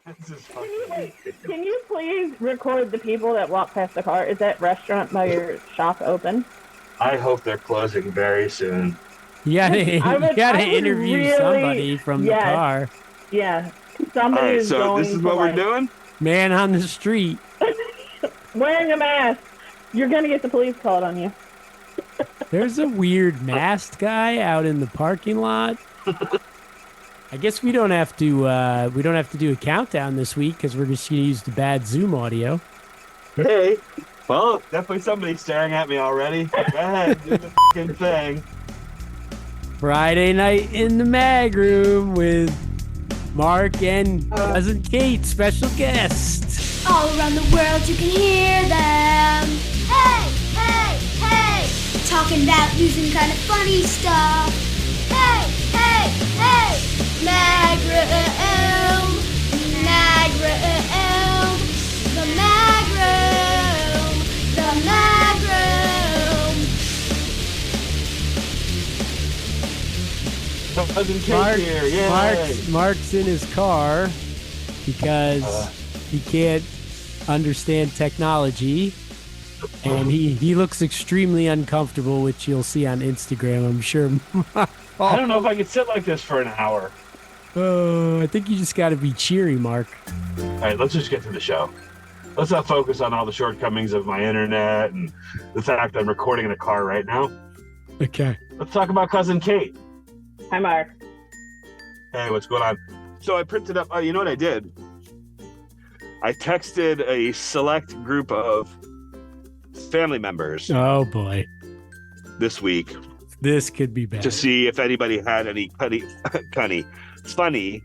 This is fucking... Can you please record the people that walk past the car? Is that restaurant by your shop open? I hope they're closing very soon. You gotta interview really, somebody from the car. Yeah. Somebody All right, is so going this is to, what we're like, doing? Man on the street. wearing a mask. You're going to get the police called on you. There's a weird masked guy out in the parking lot. I guess we don't have to do a countdown this week because we're just gonna use the bad Zoom audio. Hey. Well, definitely somebody staring at me already. Go ahead, do the fucking thing. Friday night in the mag room with Mark and cousin Kate, special guest. All around the world you can hear them. Hey, hey, hey. Talking about news and kind of funny stuff. Hey, hey, hey. Mag room. Mag room. The mag room. The mag room. Cousin Kate here, yay. Mark's in his car because he can't understand technology, and he looks extremely uncomfortable, which you'll see on Instagram, I'm sure. I don't know if I could sit like this for an hour. I think you just got to be cheery, Mark. All right, let's just get to the show. Let's not focus on all the shortcomings of my internet and the fact I'm recording in a car right now. Okay. Let's talk about Cousin Kate. Hi, Mark. Hey, what's going on? So I printed up, you know what I did? I texted a select group of family members Oh, boy. this week This could be bad. to see if anybody had any funny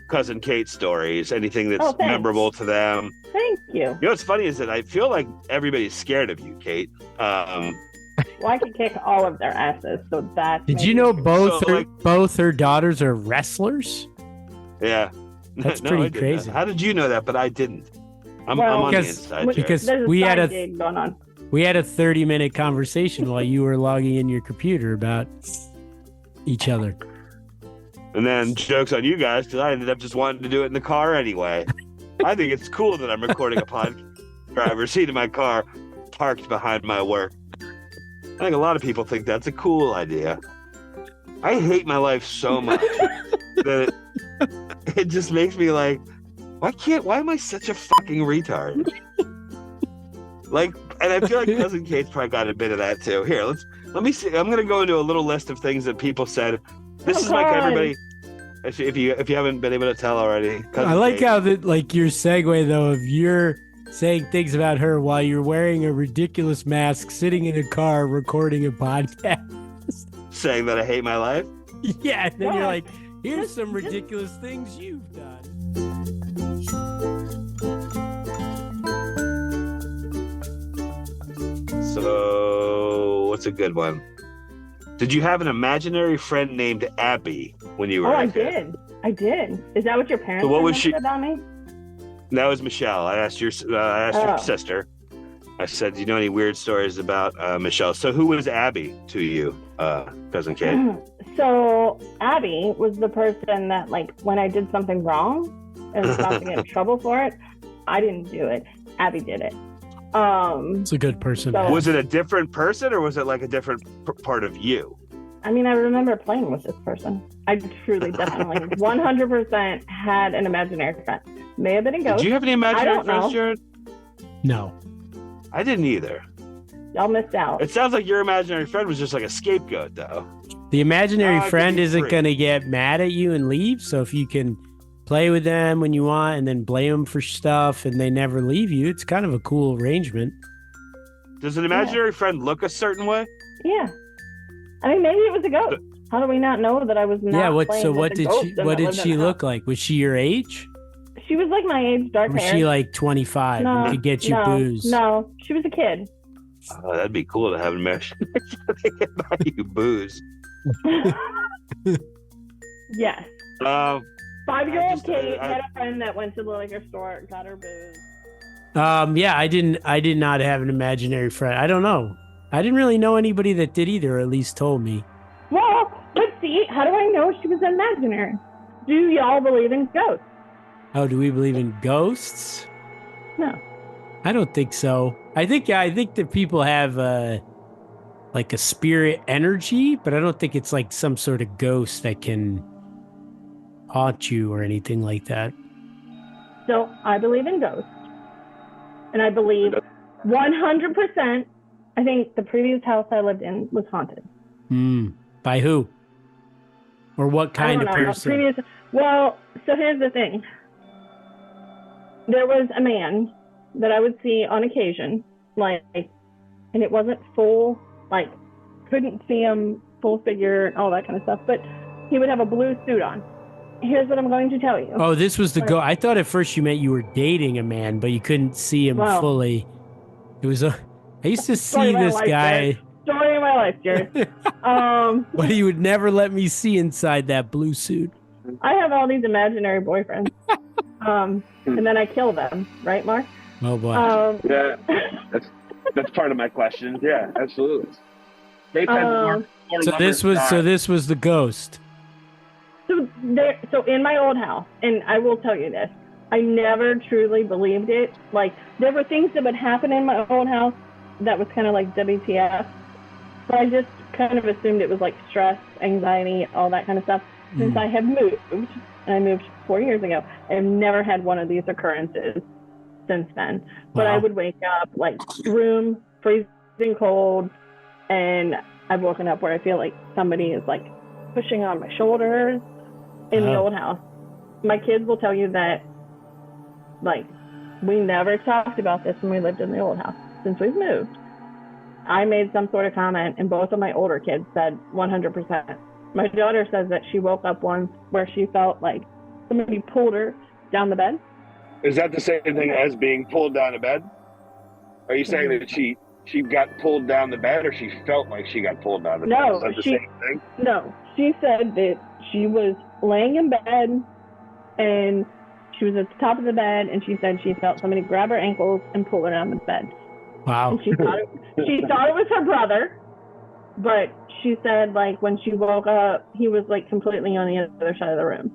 Cousin Kate stories, anything that's thanks. memorable to them. Thank you. You know what's funny is that I feel like everybody's scared of you, Kate. Well, I could kick all of their asses, so that. Did you know So, both her daughters are wrestlers? Yeah. That's No, pretty I didn't. crazy. How did you know that? But I didn't. I'm Well, on the Because- inside. Jared. because There's we a had side a gig going on. We had a 30-minute conversation while you were logging in your computer about each other. And then jokes on you guys because I ended up just wanting to do it in the car anyway. I think it's cool that I'm recording a podcast driver's seat in my car parked behind my work. I think a lot of people think that's a cool idea. I hate my life so much that it just makes me like, why am I such a fucking retard? Like, and I feel like Cousin Kate's probably got a bit of that too. Here, let me see. I'm gonna go into a little list of things that people said. This is like everybody. If you haven't been able to tell already, Cousin I like Kate, how that, like, your segue though of you're saying things about her while you're wearing a ridiculous mask, sitting in a car recording a podcast. saying that I hate my life. Yeah, and then you're Yeah. like, here's some ridiculous things you've done. So, what's a good one? Did you have an imaginary friend named Abby when you were Oh, a I kid? did. I did. Is that what your parents So what was said she- about me? That was Michelle. I asked your Oh. sister. I said, "Do you know any weird stories about Michelle?" So, who was Abby to you, Cousin Kate? So Abby was the person that, like, when I did something wrong and was about to get in trouble for it, I didn't do it. Abby did it. It's a good person. So- Was it a different person, or was it like a different part of you? I mean, I remember playing with this person. I truly, definitely, 100% had an imaginary friend. May have been a ghost. Did you have any imaginary don't friends, know. Jared? No. I didn't either. Y'all missed out. It sounds like your imaginary friend was just like a scapegoat, though. The imaginary I'll friend give you isn't three. going to get mad at you and leave. So if you can play with them when you want and then blame them for stuff and they never leave you, it's kind of a cool arrangement. Does an imaginary friend look a certain way? Yeah. I mean, maybe it was a ghost. How do we not know that I was not Yeah. What? playing So with what a did ghost she? and What that did lived in she the look house? like? Was she your age? She was like my age, dark Or was hair. she like 25 no, and could get you no, booze? No, she was a kid. Oh, that'd be cool to have an imaginary friend that can buy you booze. Yes. I 5-year-old just, Kate I- had a friend that went to the liquor store, got her booze. Yeah, I did not have an imaginary friend. I don't know. I didn't really know anybody that did either, or at least told me. Well, let's see. How do I know she was imaginary? Do y'all believe in ghosts? Oh, do we believe in ghosts? No. I don't think so. I think that people have like a spirit energy, but I don't think it's like some sort of ghost that can haunt you or anything like that. So I believe in ghosts. And I believe 100%, I think the previous house I lived in was haunted. By who? Or what kind of I don't know. person? Well, so here's the thing. There was a man that I would see on occasion, like, and it wasn't full, like, couldn't see him full figure and all that kind of stuff, but he would have a blue suit on. Here's what I'm going to tell you. Oh, this was the ghost. I thought at first you meant you were dating a man, but you couldn't see him fully. It was I used to see this guy. Jared. Story of my life, Jared. But he would never let me see inside that blue suit. I have all these imaginary boyfriends. And then I kill them, right, Mark? Oh boy. Yeah, that's part of my question. Yeah, absolutely. They've had more so this was the ghost. So in my old house, and I will tell you this, I never truly believed it. Like, there were things that would happen in my old house that was kind of like WTF. But I just kind of assumed it was like stress, anxiety, all that kind of stuff. Since I have moved, and I moved 4 years ago, I've never had one of these occurrences since then. But I would wake up, like, room freezing cold, and I've woken up where I feel like somebody is, like, pushing on my shoulders in the old house. My kids will tell you that, like, we never talked about this when we lived in the old house since we've moved. I made some sort of comment, and both of my older kids said 100%. My daughter says that she woke up once where she felt like somebody pulled her down the bed. Is that the same thing as being pulled down a bed? Are you saying that she got pulled down the bed, or she felt like she got pulled down the bed? Is that the same thing? No, she said that she was laying in bed, and she was at the top of the bed, and she said she felt somebody grab her ankles and pull her down the bed. Wow. And she thought it was her brother, but she said, like, when she woke up, he was, like, completely on the other side of the room.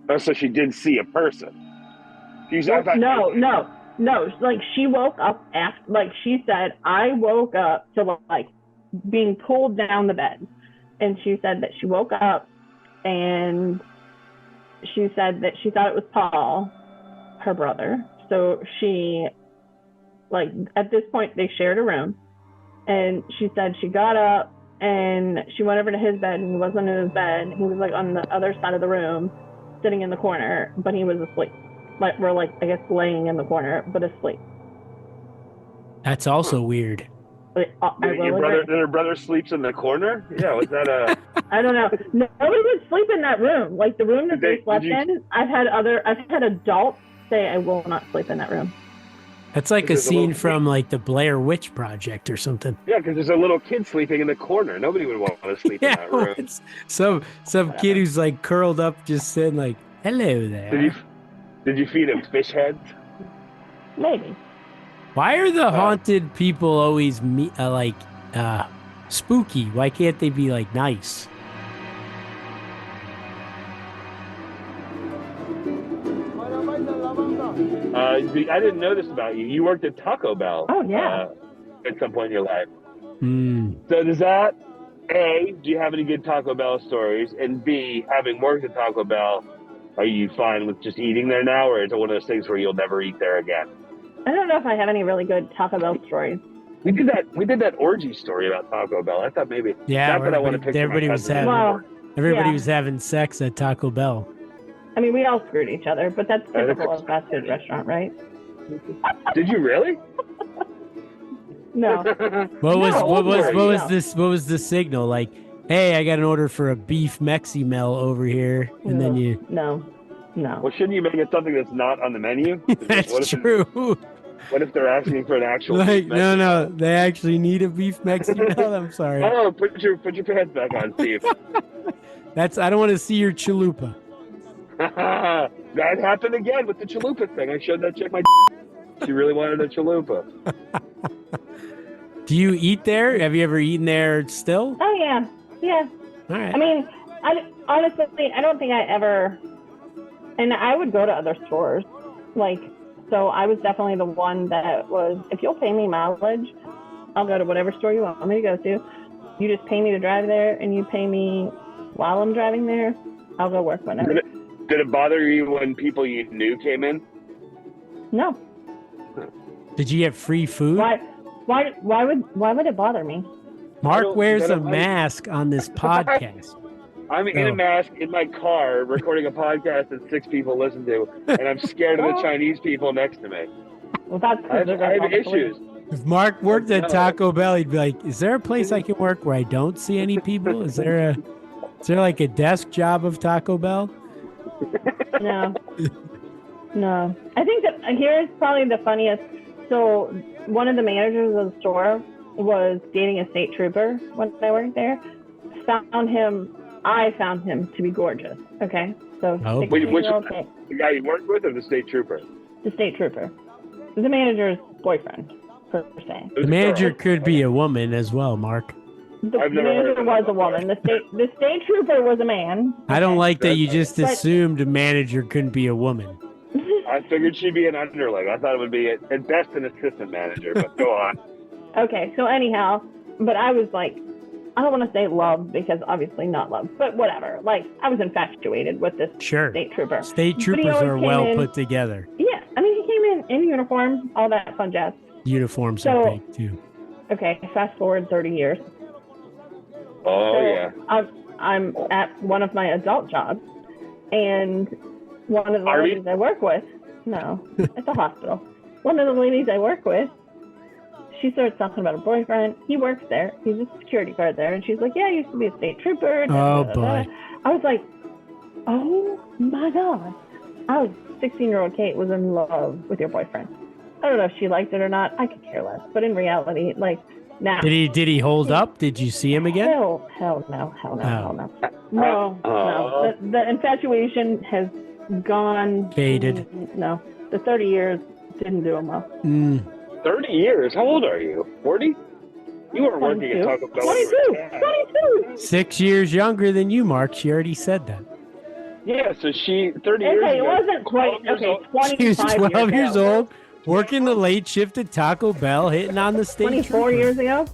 Oh, so she did see a person. No. Like, she woke up after, like, she said, I woke up to, like, being pulled down the bed. And she said that she woke up, and she said that she thought it was Paul, her brother. So she, like, at this point, they shared a room. And she said she got up, and she went over to his bed, and he wasn't in his bed. He was, like, on the other side of the room, sitting in the corner, but he was asleep. Like, we're, like, I guess, laying in the corner, but asleep. That's also weird. Your brother sleeps in the corner? Yeah, was that a... I don't know. Nobody would sleep in that room. Like, the room that they slept in, I've had adults say I will not sleep in that room. That's like a scene from, like, the Blair Witch Project or something. Yeah, because there's a little kid sleeping in the corner. Nobody would want to sleep in that room. It's some kid who's, like, curled up, just saying, like, hello there. Did you feed him fish heads? Maybe. Why are the haunted people always spooky? Why can't they be, like, nice? I didn't know this about you. You worked at Taco Bell. Oh, yeah. At some point in your life. So does that, A, do you have any good Taco Bell stories? And B, having worked at Taco Bell, are you fine with just eating there now, or is it one of those things where you'll never eat there again? I don't know if I have any really good Taco Bell stories. We did that orgy story about Taco Bell. I thought maybe. Yeah, not that I want to pick everybody was having sex at Taco Bell. I mean, we all screwed each other, but that's typical of a fast food restaurant, right? Did you really? No. What was the signal? Like, hey, I got an order for a beef Mexi Mel over here, and then you. No. Well, shouldn't you make it something that's not on the menu? That's true. What if they're asking for an actual? Like, no, they actually need a beef Mexi Mel. I'm sorry. Oh, put your pants back on, Steve. I don't want to see your chalupa. That happened again with the chalupa thing. I showed that chick my. She really wanted a chalupa. Do you eat there? Have you ever eaten there still? Oh, yeah. All right. I mean, honestly, I don't think I ever And I would go to other stores. Like, so I was definitely the one that was, if you'll pay me mileage, I'll go to whatever store you want me to go to. You just pay me to drive there, and you pay me while I'm driving there. I'll go work whenever. Did it bother you when people you knew came in? No. Did you get free food? Why would it bother me? Mark wears a mask on this podcast. I'm in a mask in my car recording a podcast that 6 people listen to, and I'm scared of the Chinese people next to me. Well, that's I have issues. If Mark worked at Taco Bell, he'd be like, "Is there a place I can work where I don't see any people? Is there like a desk job of Taco Bell?" No. No. I think that here's probably the funniest. So one of the managers of the store was dating a state trooper when I worked there. I found him to be gorgeous. Okay. So which the guy you worked with or the state trooper? The state trooper. The manager's boyfriend, per se. The manager could be a woman as well, Mark. The manager was a woman. The state trooper was a man. I don't like that you just assumed a manager couldn't be a woman. I figured she'd be an underling. I thought it would be at best an assistant manager, but go on. Okay, so anyhow, but I was like, I don't want to say love because obviously not love, but whatever. Like, I was infatuated with this state trooper. State troopers are well put together. Yeah, I mean, he came in uniform, all that fun jazz. Uniforms are big too. Okay, fast forward 30 years. Oh, so yeah. I'm at one of my adult jobs, and one of the ladies I work with, no, it's a hospital. One of the ladies I work with, she starts talking about her boyfriend. He works there. He's a security guard there. And she's like, yeah, I used to be a state trooper. Oh, boy. I was like, oh, my God. 16-year-old Kate was in love with your boyfriend. I don't know if she liked it or not. I could care less. But in reality, like, now. Did he hold up? Did you see him again? Hell no. No. The infatuation has gone. Faded. No. The 30 years didn't do him well. 30 years? How old are you? 40? You weren't working at Taco Bell. 22. 6 years younger than you, Mark. She already said that. Yeah, so 30 years Okay, it ago, wasn't quite. Okay, 25 She was 12 years ago. old, working the late shift at Taco Bell, hitting on the stage. 24 years ago?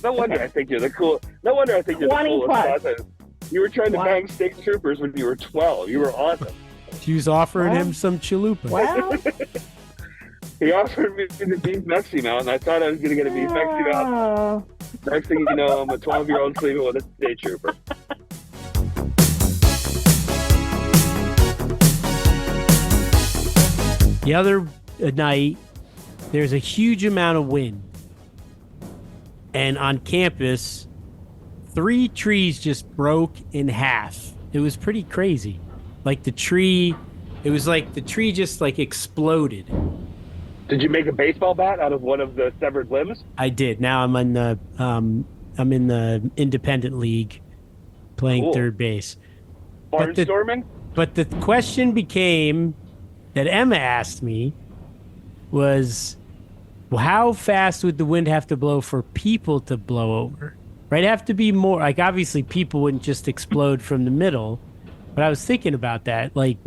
No wonder I think you're the cool. No wonder I think you're the 20 coolest. plus. You were trying to bang state troopers when you were 12. You were awesome. She was offering him some chalupa. Wow. He offered me the beef Mexi mount, and I thought I was going to get a beef Mexi mount. Next thing you know, I'm a 12-year-old sleeping with a state trooper. The other night, there's a huge amount of wind. And on campus, 3 trees just broke in half. It was pretty crazy. Like the tree just like exploded. Did you make a baseball bat out of one of the severed limbs? I did. Now I'm in the independent league playing third base. Barnstorming? But the question became that Emma asked me was, well, how fast would the wind have to blow for people to blow over? Right? Have to be more, like, obviously people wouldn't just explode from the middle, but I was thinking about that. Like,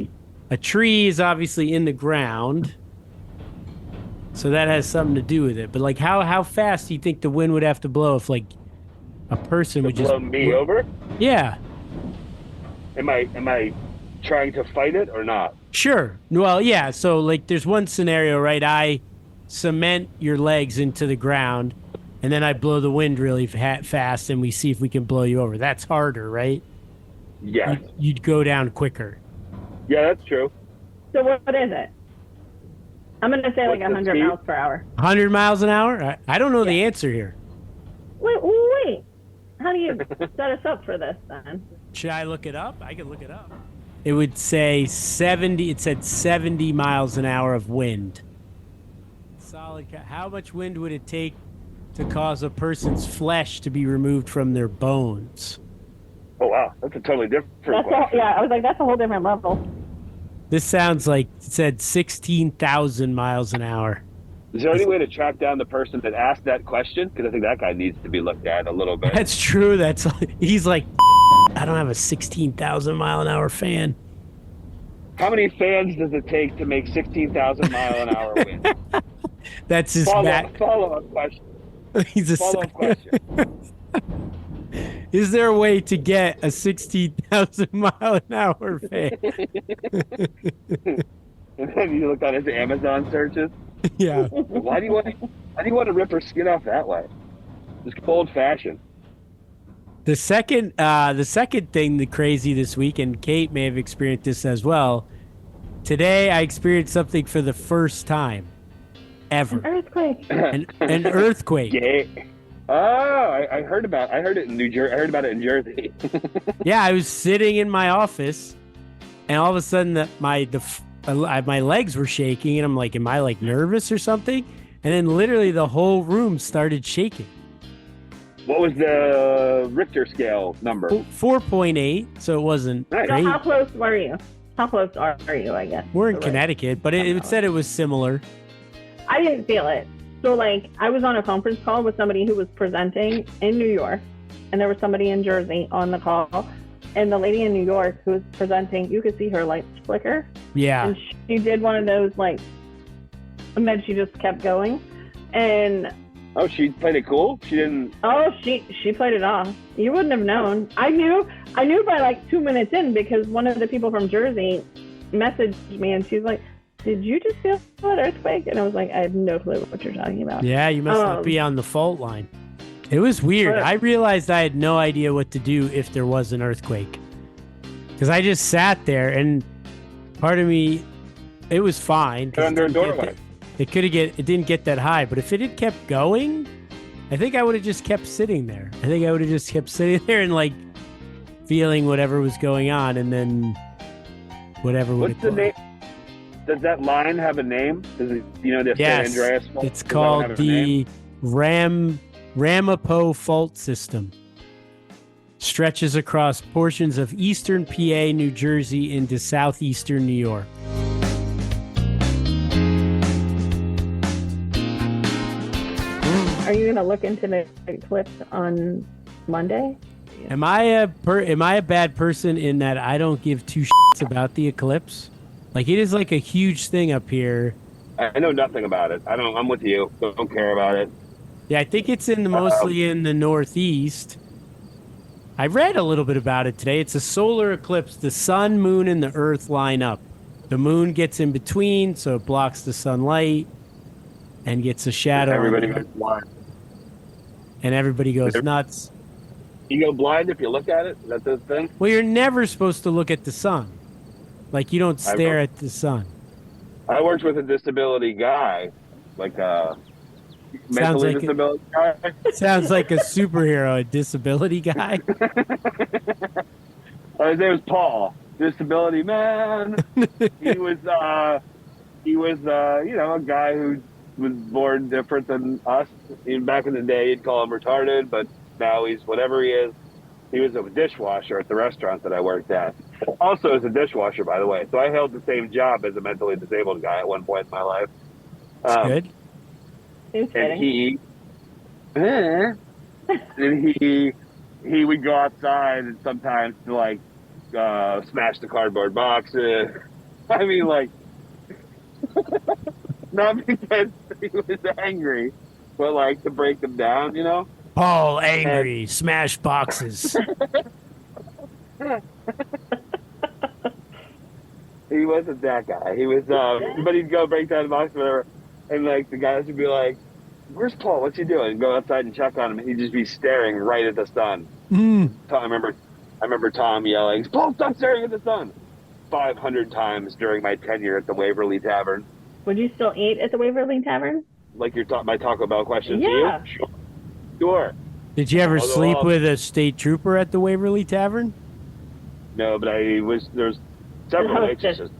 a tree is obviously in the ground, so that has something to do with it. But like, how fast do you think the wind would have to blow if like a person would just blow me over? Yeah. Am I trying to fight it or not? Sure. Well, yeah. So like, there's one scenario, right? I cement your legs into the ground, and then I blow the wind really fast, and we see if we can blow you over. That's harder, right? Yeah. You'd go down quicker. Yeah, that's true. So what is it? I'm going to say like 100 miles per hour. 100 miles an hour? I don't know the answer here. Wait. How do you set us up for this then? Should I look it up? I can look it up. It would say 70. It said 70 miles an hour of wind. Solid. How much wind would it take to cause a person's flesh to be removed from their bones? Oh, wow. That's a totally different question. I was like, that's a whole different level. This sounds like it said 16,000 miles an hour. Is there any way to track down the person that asked that question? Because I think that guy needs to be looked at a little bit. That's true. He's like, I don't have a 16,000 mile an hour fan. How many fans does it take to make 16,000 mile an hour wind? That's his Follow-up question. He's a Follow-up question. Is there a way to get a 16,000 mile an hour fan? And then you look on his Amazon searches. Yeah. Why do you want to rip her skin off that way? Just old fashioned. The second thing, the crazy this week, and Kate may have experienced this as well. Today, I experienced something for the first time ever. An earthquake. An earthquake. Yeah. Oh, I heard it in New Jersey. I heard about it in Jersey. Yeah, I was sitting in my office, and all of a sudden, my legs were shaking, and I'm like, "Am I like nervous or something?" And then literally the whole room started shaking. What was the Richter scale number? 4.8, so it wasn't Nice. So great. how close were you? How close are you, I guess? We're in So, like, Connecticut, but it said it was similar. I didn't feel it. So, like, I was on a conference call with somebody who was presenting in New York, and there was somebody in Jersey on the call. And the lady in New York who was presenting, you could see her lights flicker. Yeah. And she did one of those, like, and then she just kept going. And Oh, she played it cool? She didn't. oh, she played it off. You wouldn't have known. I knew by like 2 minutes in, because one of the people from Jersey messaged me and she's like, "Did you just feel that earthquake?" And I was like, "I have no clue what you're talking about." Yeah, you must not be on the fault line. It was weird. But- I realized I had no idea what to do if there was an earthquake. Because I just sat there, and part of me, it was fine. 'cause Under a it didn't get doorway. it didn't get that high. But if it had kept going, I think I would have just kept sitting there. I think I would have just kept sitting there and like feeling whatever was going on, and then whatever would What's the name? Does that line have a name? Does it? The Yes, San Andreas fault? it's Does that one have called a name? the Ramapo Fault System. Stretches across portions of eastern PA, New Jersey into southeastern New York. Are you going to look into the eclipse on Monday? Am I a bad person in that I don't give two shits about the eclipse? Like, it is like a huge thing up here. I know nothing about it. I'm with you. Don't care about it. Yeah, I think it's mostly in the Northeast. I read a little bit about it today. It's a solar eclipse. The sun, moon, and the earth line up. The moon gets in between, so it blocks the sunlight and gets a shadow. Everybody goes blind. And everybody goes nuts. You go blind if you look at it? Is that the thing? Well, you're never supposed to look at the sun. Like, you don't stare at the sun. I worked with a disability guy, like a mentally like disability guy. Sounds like a superhero, a disability guy. His name was Paul, disability man. he was a guy who was born different than us. Even back in the day, you'd call him retarded, but now he's whatever he is. He was a dishwasher at the restaurant that I worked at. Also as a dishwasher, by the way. So I held the same job as a mentally disabled guy at one point in my life. That's good. Who's And kidding? he would go outside and sometimes like smash the cardboard boxes. I mean, like, not because he was angry, but like to break them down, you know. Paul, angry, smash boxes. He wasn't that guy. He was, but he'd go break down the box or whatever, and like the guys would be like, "Where's Paul? What's he doing?" And go outside and check on him. And he'd just be staring right at the sun. I remember Tom yelling, "Paul, stop staring at the sun!" 500 times during my tenure at the Waverly Tavern. Would you still eat at the Waverly Tavern? Like my Taco Bell question Yeah. to you? Sure. Did you ever Although, sleep with a state trooper at the Waverly Tavern? No, but there's several The hostess.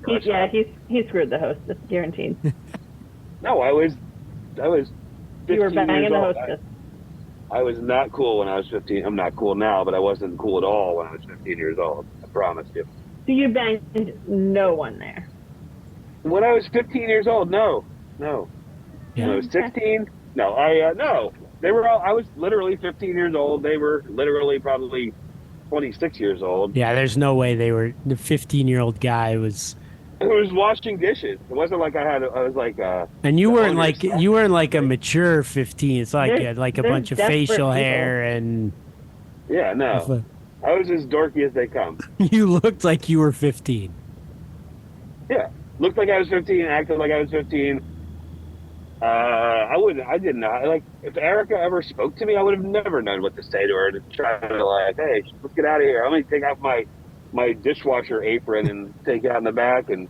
waitresses. He screwed the hostess, guaranteed. No, I was 15 You were banging years the old. hostess. I was not cool when I was 15. I'm not cool now, but I wasn't cool at all when I was 15 years old. I promise you. So you banged no one there. When I was 15 years old, no. When I was 16, no. No. They were all. I was literally 15 years old. They were literally probably 26 years old. Yeah, there's no way the 15-year-old guy was who was washing dishes. It wasn't like I was like And you the weren't owner's like you weren't like a mature 15. It's like There's- you had like a there's bunch of desperate facial people. hair and Yeah, no. I was as dorky as they come. you looked like you were 15. Yeah. Looked like I was 15, acted like I was 15. I didn't know. Like, if Erica ever spoke to me, I would have never known what to say to her to try to, like, hey, let's get out of here. I'm going to take off my dishwasher apron and take it out in the back. And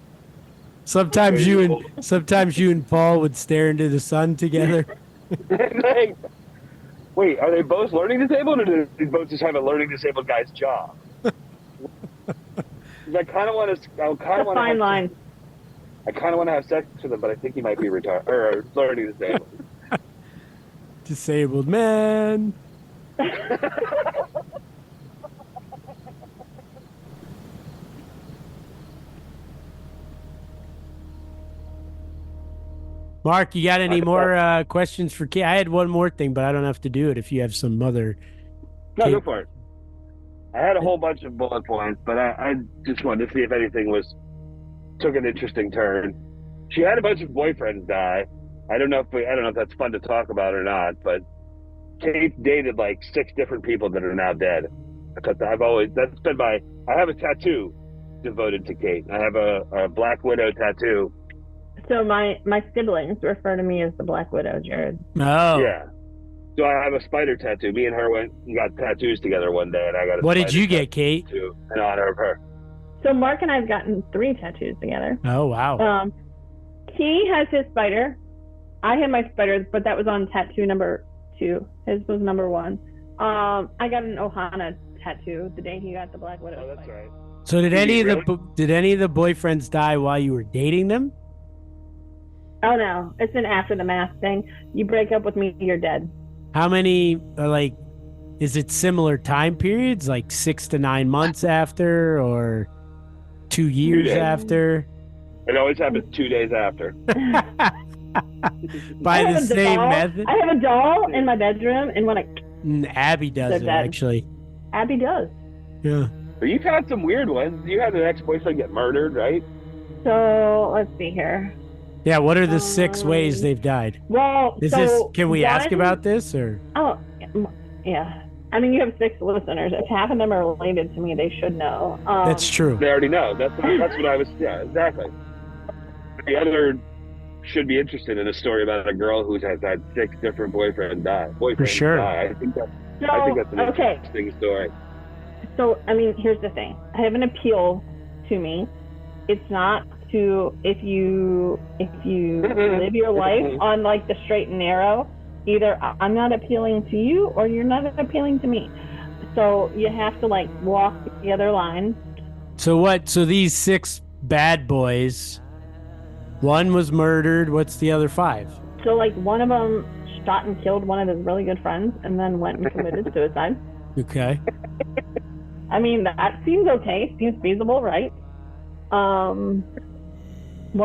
Sometimes you and Paul would stare into the sun together. like, wait, are they both learning disabled, or do they both just have a learning disabled guy's job? 'Cause I kind of want to. Fine line. I kind of want to have sex with him, but I think he might be retarded or learning disabled. Disabled man. Mark, you got any more questions for Kate? I had one more thing, but I don't have to do it if you have some other. No, go for it. I had a whole bunch of bullet points, but I just wanted to see if anything took an interesting turn. She had a bunch of boyfriends die. I don't know if that's fun to talk about or not, but Kate dated like 6 different people that are now dead. I have a tattoo devoted to Kate. I have a Black Widow tattoo. So my siblings refer to me as the Black Widow, Jarrod. Oh. Yeah. So I have a spider tattoo. Me and her went and got tattoos together one day, and I got a What did spider you get, Kate? tattoo in honor of her. So Mark and I have gotten 3 tattoos together. Oh, wow. He has his spider. I had my spiders, but that was on tattoo number 2. His was number 1. I got an Ohana tattoo the day he got the Black Widow. Oh, that's spider. right. So did any really? did any of the boyfriends die while you were dating them? Oh no, it's an after the math thing. You break up with me, you're dead. How many is it similar time periods, like 6 to 9 months after, or 2 years days. after? It always happens 2 days after. By I the have a same doll. method? I have a doll in my bedroom, and when Abby does They're it, dead. actually. Abby does. Yeah. But you've had some weird ones. You had an ex-boyfriend get murdered, right? So let's see here. Yeah, what are the 6 ways they've died? Well, Can we ask one- about this, or? Oh, yeah. I mean, you have 6 listeners. If half of them are related to me, they should know. That's true. They already know. That's what I was. Yeah, exactly. The other should be interested in a story about a girl who has had 6 different boyfriends die. For sure. I think that's an okay. interesting story. So, I mean, here's the thing. I have an appeal to me. It's not to if you live your life on like the straight and narrow. Either I'm not appealing to you or you're not appealing to me. So you have to like walk the other line. So these 6 bad boys, one was murdered. What's the other 5? So like one of them shot and killed one of his really good friends and then went and committed suicide. Okay. I mean, that seems okay. Seems feasible, right? One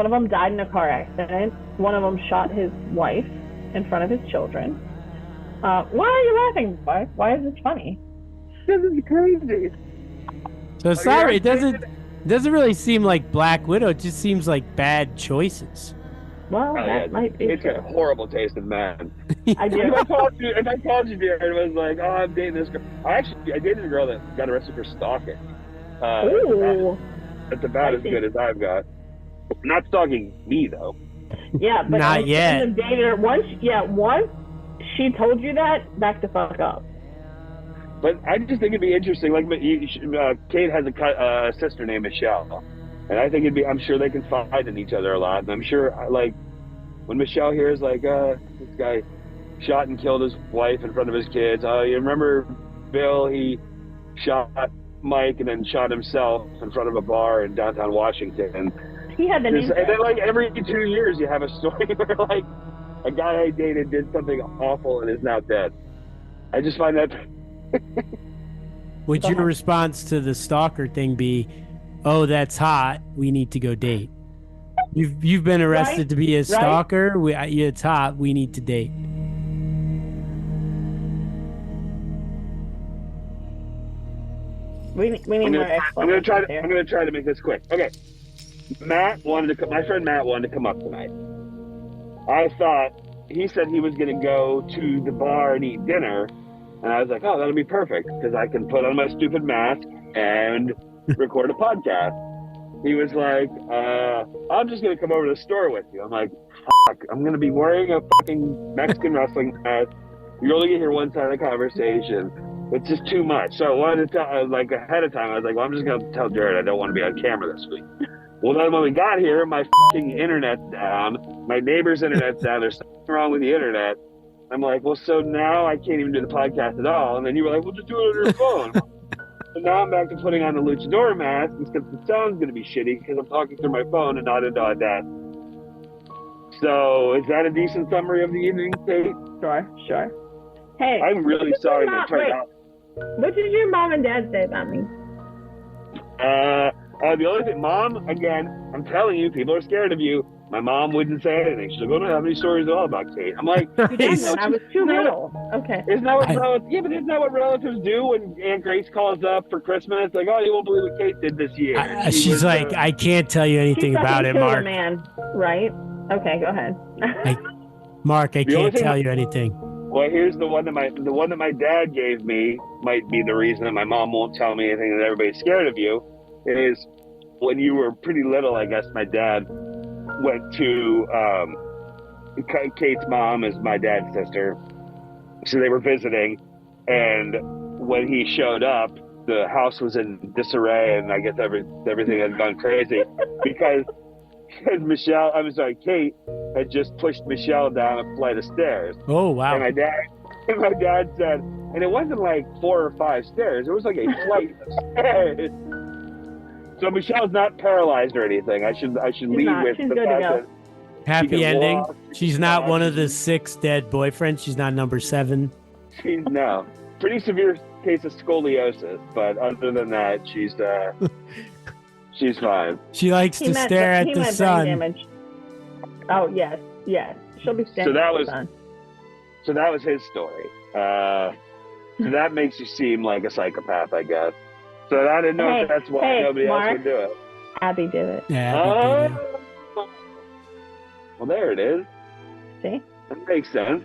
of them died in a car accident. One of them shot his wife in front of his children. Why are you laughing? Why is this funny? This is crazy. So it's not. It doesn't really seem like Black Widow. It just seems like bad choices. Well, that might be It's true. got a horrible taste in man. I do. If I called you, dear, it was like, oh, I'm dating this girl. I dated a girl that got arrested for stalking. Ooh. That's about as good as I've got. Not stalking me, though. Yeah, but Not yet. Dated her once she told you that, back the fuck up. But I just think it'd be interesting. Like, Kate has a sister named Michelle, and I think I'm sure they confide in each other a lot. And I'm sure, like, when Michelle hears like, this guy shot and killed his wife in front of his kids. You remember Bill? He shot Mike and then shot himself in front of a bar in downtown Washington. He had the name. And then, like, every 2 years, you have a story where, like, a guy I dated did something awful and is now dead. I just find that. Would your response to the stalker thing be, "Oh, that's hot. We need to go date"? You've been arrested Right? to be a Right? stalker. It's hot. We need to date. We need more I'm gonna explanations try here. to make this quick. Okay. My friend Matt wanted to come up tonight. He said he was going to go to the bar and eat dinner. And I was like, oh, that'll be perfect because I can put on my stupid mask and record a podcast. He was like, I'm just going to come over to the store with you. I'm like, fuck, I'm going to be wearing a fucking Mexican wrestling mask. You're only going to hear one side of the conversation. It's just too much. So I wanted to tell, like, ahead of time, I was like, well, I'm just going to tell Jarrod I don't want to be on camera this week. Well, then when we got here, my fucking internet's down. My neighbor's internet's down. There's something wrong with the internet. I'm like, well, so now I can't even do the podcast at all. And then you were like, well, just do it on your phone. So now I'm back to putting on the luchador mask because the sound's going to be shitty because I'm talking through my phone and not into that. So is that a decent summary of the evening, Kate? Sure. Hey, I'm really sorry that turned out. What did your mom and dad say about me? The only thing, Mom, again, I'm telling you, people are scared of you. My mom wouldn't say anything. She's like, I don't have any stories at all about Kate. I'm like, I was too little. Okay. Isn't that what relatives do when Aunt Grace calls up for Christmas? Like, oh, you won't believe what Kate did this year. She's like, I can't tell you anything about it, Mark. Man, right? Okay, go ahead. Mark, I can't tell you anything. Well, here's the one that my dad gave me. Might be the reason that my mom won't tell me anything that everybody's scared of you. Is when you were pretty little, I guess my dad went to Kate's mom is my dad's sister, so they were visiting, and when he showed up, the house was in disarray, and I guess everything had gone crazy because Kate had just pushed Michelle down a flight of stairs. Oh wow! And my dad said, and it wasn't like 4 or 5 stairs; it was like a flight of stairs. So Michelle's not paralyzed or anything. I should lead with the fact that happy ending. She's not one of the 6 dead boyfriends. She's not number 7. She's pretty severe case of scoliosis, but other than that, she's fine. She likes to stare at the sun. Oh yes. She'll be staring at the sun. So that was his story. So that makes you seem like a psychopath, I guess. So I didn't know if that's why nobody else would do it. Abby did it. Yeah, Abby did it. Well, there it is. See? That makes sense.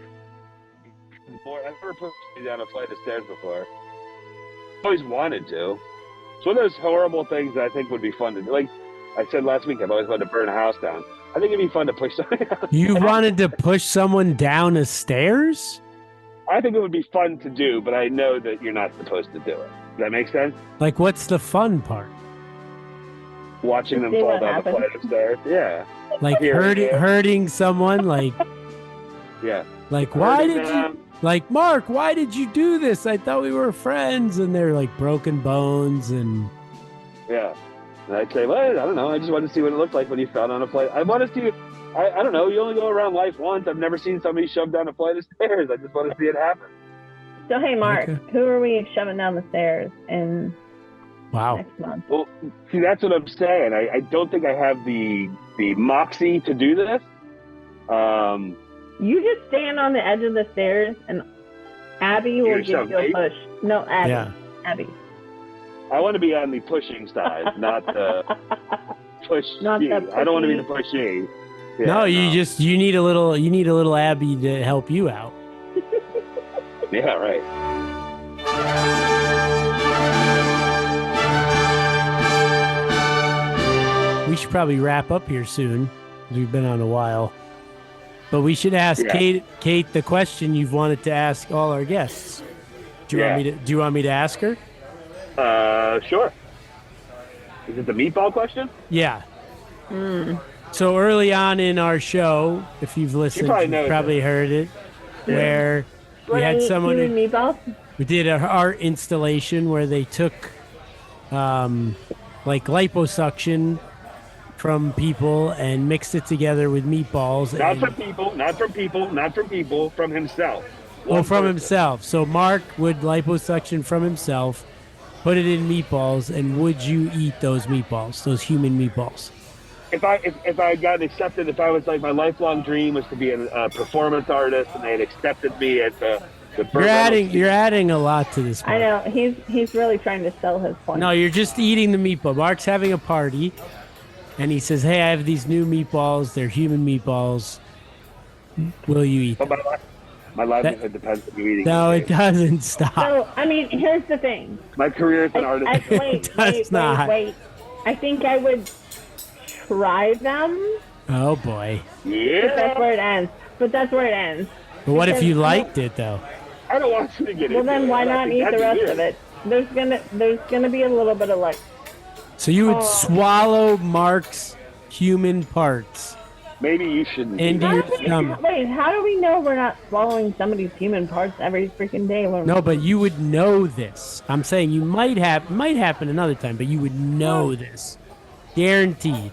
I've never pushed me down a flight of stairs before. I always wanted to. It's one of those horrible things that I think would be fun to do. Like I said last week, I've always wanted to burn a house down. I think it'd be fun to push someone down. You wanted to push someone down the stairs? I think it would be fun to do, but I know that you're not supposed to do it. Does that make sense? Like, what's the fun part? Watching them fall down the flight of stairs. Yeah. Like hurting someone? Like, yeah. Like, why did you... Like, Mark, why did you do this? I thought we were friends. And they're like broken bones and... Yeah. And I'd say, well, I don't know. I just wanted to see what it looked like when you fell down a flight. I want to see... I don't know. You only go around life once. I've never seen somebody shoved down a flight of stairs. I just want to see it happen. So, hey, Mark, who are we shoving down the stairs in next month? Well, see, that's what I'm saying. I don't think I have the moxie to do this. You just stand on the edge of the stairs, and Abby will give you a push. No, Abby. Yeah. Abby. I want to be on the pushing side, not the push. I don't want to be the pushy. Yeah, you need a little Abby to help you out. Yeah, right. We should probably wrap up here soon because we've been on a while. But we should ask Kate the question you've wanted to ask all our guests. Do you want me to ask her? Sure. Is it the meatball question? Yeah. So early on in our show, if you've listened, you've probably heard it, where we had someone who did an art installation where they took like liposuction from people and mixed it together with meatballs. Not from people, from himself. From himself. So Mark would liposuction from himself, put it in meatballs, and would you eat those meatballs, those human meatballs? If I got accepted, if I was like my lifelong dream was to be a performance artist, and they had accepted me at the you're adding a lot to this. I know he's really trying to sell his point. No, you're just eating the meatball. Mark's having a party, and he says, "Hey, I have these new meatballs. They're human meatballs. Will you eat them?" But my livelihood depends on you eating. No, these it days. doesn't stop. So, I mean, here's the thing. My career as an artist. Wait. I think I would try them. Oh boy. But Yeah. that's where it ends. But what if Because you I liked it though? I don't want you to get Well, into then it. why I not think eat that'd the be rest weird. of it? There's gonna be a little bit of like. So you would Oh. swallow Mark's human parts Maybe you shouldn't. into do your that. stomach. Wait, how do we know we're not swallowing somebody's human parts every freaking day? No, but you would know this. I'm saying you might happen another time, but you would know this. Guaranteed.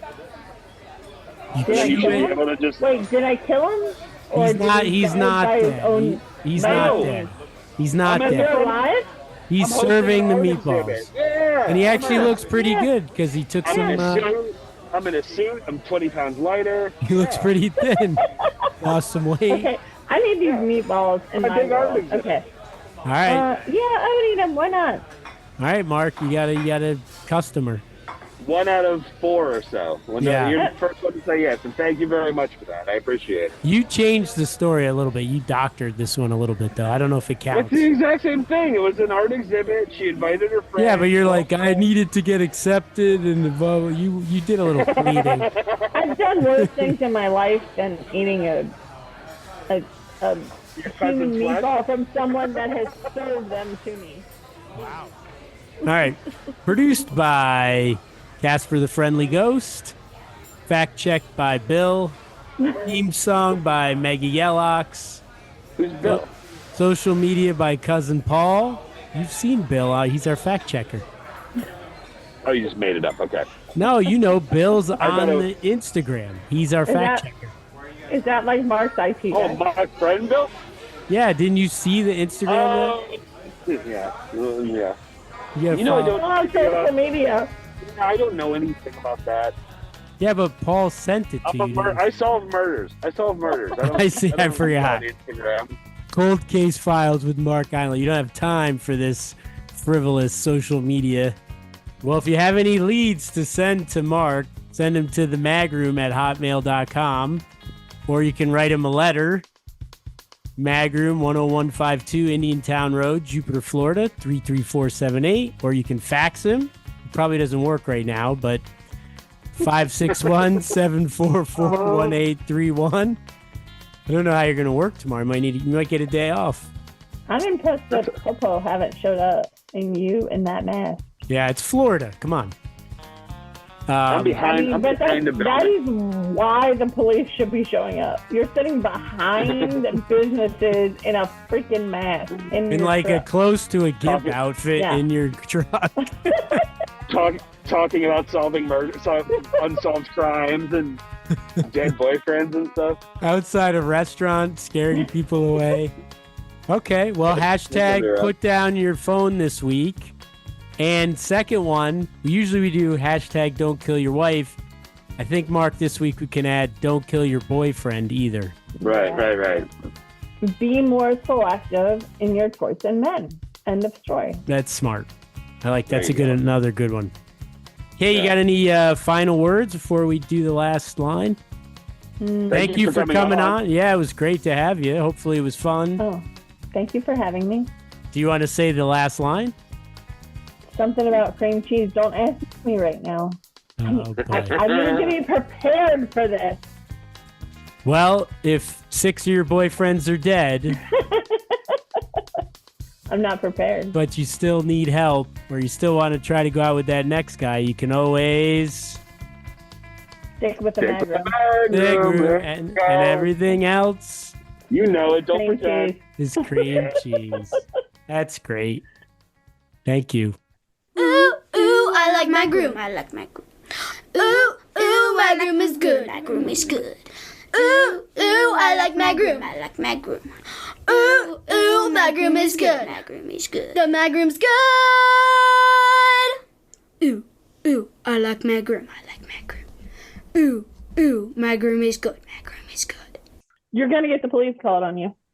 You Did I chew kill it. him? Able to just. Wait, did I kill him? Or He's did not. he He's die not by his dead. own- He's by not his own- dead. He's not I'm Is dead. he alive? He's hosting serving the an art meatballs, exhibit. Yeah. and he actually I'm looks pretty good because he took I'm in some. a suit. I'm in a suit. I'm 20 pounds lighter. He looks pretty thin. Lost some weight. Okay, I need these meatballs in A my big art world. exhibit. Okay. All right, Yeah, I would eat them. Why not? all right, Mark. You got a customer. 1 out of 4 or so. Well, no, Yeah. You're the first one to say yes, and thank you very much for that. I appreciate it. You changed the story a little bit. You doctored this one a little bit, though. I don't know if it It's counts. the exact same thing. It was an art exhibit. She invited her friends. Yeah, but you're like, I needed to get accepted, and blah, blah. You did a little pleading. I've done worse things in my life than eating a Your human cousin's flesh? meatball from someone that has served them to me. All right. Produced by Casper the Friendly Ghost. Fact checked by Bill. Theme song by Maggie Yellocks. Who's Bill? Social media by Cousin Paul. You've seen Bill. He's our fact checker. Oh, you just made it up. Okay. No, you know, Bill's on thought the Instagram. He's our fact that- checker. Is that like Mark's IT Oh, guy? my friend Bill? Yeah, didn't you see the Instagram? Oh, yeah. Yeah. Yeah, You know, I don't. On social media. I don't know anything about that. Yeah, but Paul sent it to you. I solve murders. I solve murders. don't, I see, I don't forgot. know about Instagram. Cold case files with Mark Island. You don't have time for this frivolous social media. Well, if you have any leads to send to Mark, send them to the magroom at hotmail.com, or you can write him a letter. Magroom 10152 Indian Town Road, Jupiter, Florida 33478, or you can fax him. It probably doesn't work right now, but 561-744-1831. I don't know how you're going to work tomorrow. You might get a day off. I'm impressed that Popo haven't showed up and you in that mess. Yeah, it's Florida. Come on. I'm behind. I'm but behind the that building. is why the police should be showing up. You're sitting behind businesses in a freaking mask. In your like a truck. close to a gimp Talking- outfit Yeah. in your truck. Talking about solving murder, unsolved crimes, and dead boyfriends and stuff. Outside a restaurant, scaring people away. Okay, well, hashtag put down your phone this week. And second one, usually we do hashtag don't kill your wife. I think, Mark, this week we can add don't kill your boyfriend either. Right. Be more selective in your choice in men. End of story. That's smart. I like that's There you go. another good one. Hey, you Yeah. got any final words before we do the last line? Thank you for coming on. Yeah, it was great to have you. Hopefully it was fun. Oh, thank you for having me. Do you want to say the last line? Something about cream cheese. Don't ask me right now. Oh, boy. I need to be prepared for this. Well, if 6 of your boyfriends are dead, I'm not prepared. but you still need help, or you still want to try to go out with that next guy, you can always Stick with the Stick with the magnum. magnum. and everything else You know it. Don't Cream pretend. cheese. is cream cheese. That's great. Thank you. Ooh, ooh, I like my groom. I like my groom. Ooh, ooh, my groom is good. My groom is good. Ooh, ooh, I like my groom. I like my groom. Ooh, ooh, my groom is good. My groom is good. The my groom's good. Ooh, ooh, I like my groom. I like my groom. Ooh, ooh, my groom is good. My groom is good. You're going to get the police called on you.